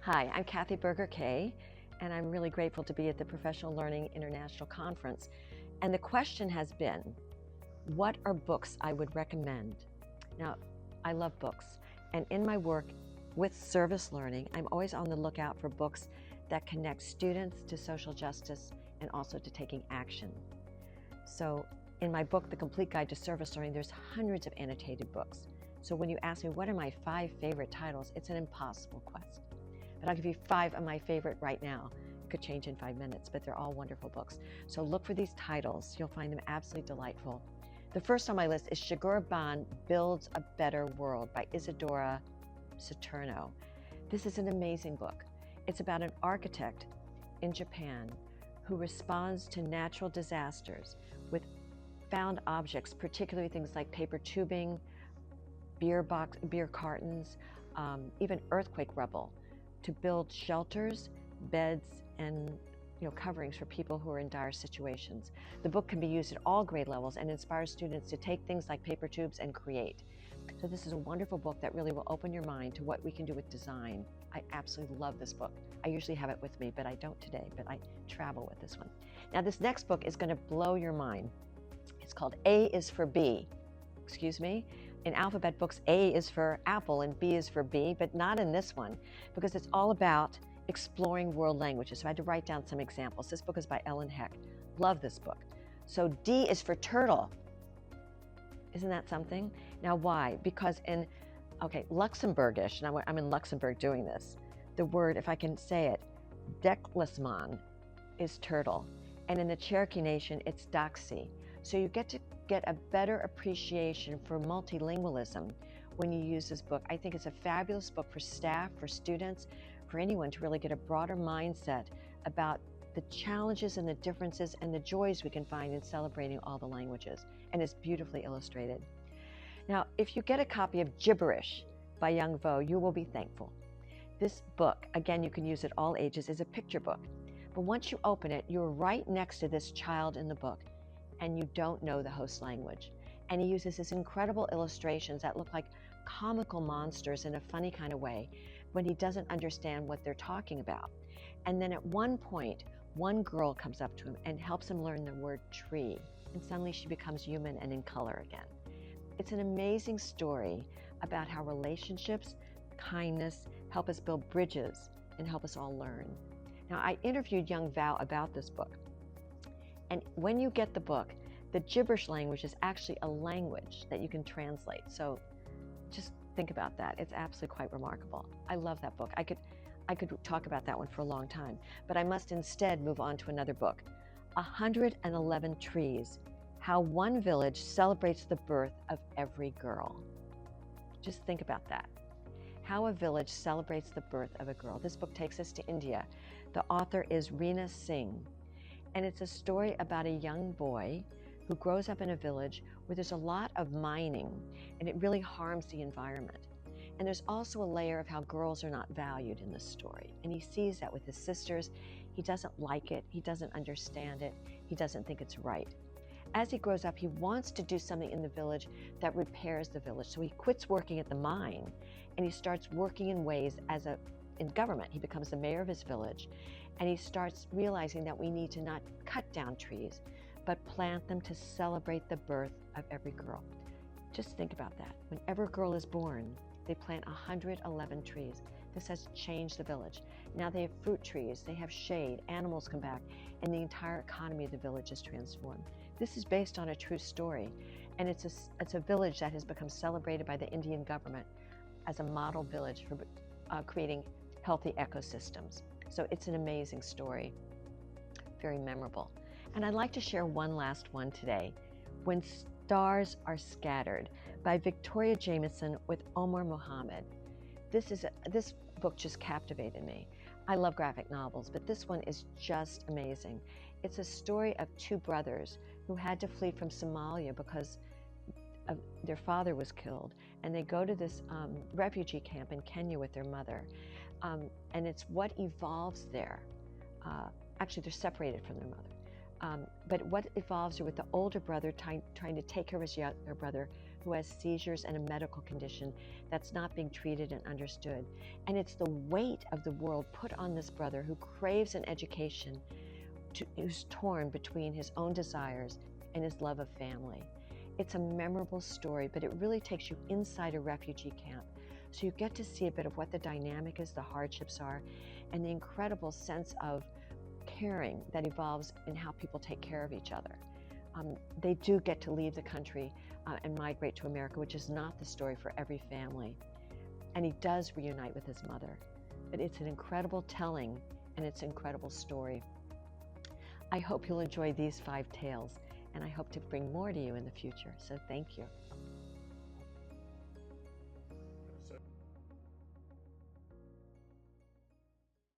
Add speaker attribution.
Speaker 1: Hi, I'm Cathryn Berger Kaye, and I'm really grateful to be at the Professional Learning International Conference. And the question has been, what are books I would recommend? Now, I love books, and in my work with service learning, I'm always on the lookout for books that connect students to social justice and also to taking action. So in my book, The Complete Guide to Service Learning, there's hundreds of annotated books. So when you ask me what are my 5 favorite titles, it's an impossible quest. But I'll give you 5 of my favorite right now. It could change in 5 minutes, but they're all wonderful books. So look for these titles. You'll find them absolutely delightful. The first on my list is Shigure Ban Builds a Better World by Isadora Saturno. This is an amazing book. It's about an architect in Japan who responds to natural disasters with found objects, particularly things like paper tubing, beer cartons, even earthquake rubble, to build shelters, beds, and coverings for people who are in dire situations. The book can be used at all grade levels and inspires students to take things like paper tubes and create. So this is a wonderful book that really will open your mind to what we can do with design. I absolutely love this book. I usually have it with me, but I don't today, but I travel with this one. Now this next book is going to blow your mind. It's called A is for B. Excuse me? In alphabet books, A is for apple and B is for bee, but not in this one, because it's all about exploring world languages. So I had to write down some examples. This book is by Ellen Heck. Love this book. So D is for turtle. Isn't that something? Now why? Because in, Luxembourgish, and I'm in Luxembourg doing this, the word, if I can say it, déclassement is turtle. And in the Cherokee Nation, it's doxy. So you get to get a better appreciation for multilingualism when you use this book. I think it's a fabulous book for staff, for students, for anyone to really get a broader mindset about the challenges and the differences and the joys we can find in celebrating all the languages. And it's beautifully illustrated. Now, if you get a copy of Gibberish by Young Vo, you will be thankful. This book, again, you can use at all ages, is a picture book. But once you open it, you're right next to this child in the book, and you don't know the host language. And he uses these incredible illustrations that look like comical monsters in a funny kind of way when he doesn't understand what they're talking about. And then at one point, one girl comes up to him and helps him learn the word tree. And suddenly she becomes human and in color again. It's an amazing story about how relationships, kindness, help us build bridges and help us all learn. Now, I interviewed young Val about this book. And when you get the book, the gibberish language is actually a language that you can translate. So just think about that. It's absolutely quite remarkable. I love that book. I could talk about that one for a long time, but I must instead move on to another book, 111 Trees, How One Village Celebrates the Birth of Every Girl. Just think about that. How a village celebrates the birth of a girl. This book takes us to India. The author is Reena Singh. And it's a story about a young boy who grows up in a village where there's a lot of mining and it really harms the environment. And there's also a layer of how girls are not valued in this story. And he sees that with his sisters. He doesn't like it. He doesn't understand it. He doesn't think it's right. As he grows up, he wants to do something in the village that repairs the village. So he quits working at the mine and he starts working in ways in government. He becomes the mayor of his village. And he starts realizing that we need to not cut down trees, but plant them to celebrate the birth of every girl. Just think about that. Whenever a girl is born, they plant 111 trees. This has changed the village. Now they have fruit trees, they have shade, animals come back, and the entire economy of the village is transformed. This is based on a true story, and it's a village that has become celebrated by the Indian government as a model village for creating healthy ecosystems. So it's an amazing story, very memorable. And I'd like to share one last one today, When Stars Are Scattered by Victoria Jameson with Omar Mohammed. This book just captivated me. I love graphic novels, but this one is just amazing. It's a story of 2 brothers who had to flee from Somalia because their father was killed, and they go to this refugee camp in Kenya with their mother. And it's what evolves there. Actually, they're separated from their mother. But what evolves are with the older brother trying to take care of his younger brother who has seizures and a medical condition that's not being treated and understood. And it's the weight of the world put on this brother who craves an education, who's torn between his own desires and his love of family. It's a memorable story, but it really takes you inside a refugee camp. So you get to see a bit of what the dynamic is, the hardships are, and the incredible sense of caring that evolves in how people take care of each other. They do get to leave the country and migrate to America, which is not the story for every family. And he does reunite with his mother. But it's an incredible telling, and it's an incredible story. I hope you'll enjoy these 5 tales, and I hope to bring more to you in the future. So thank you.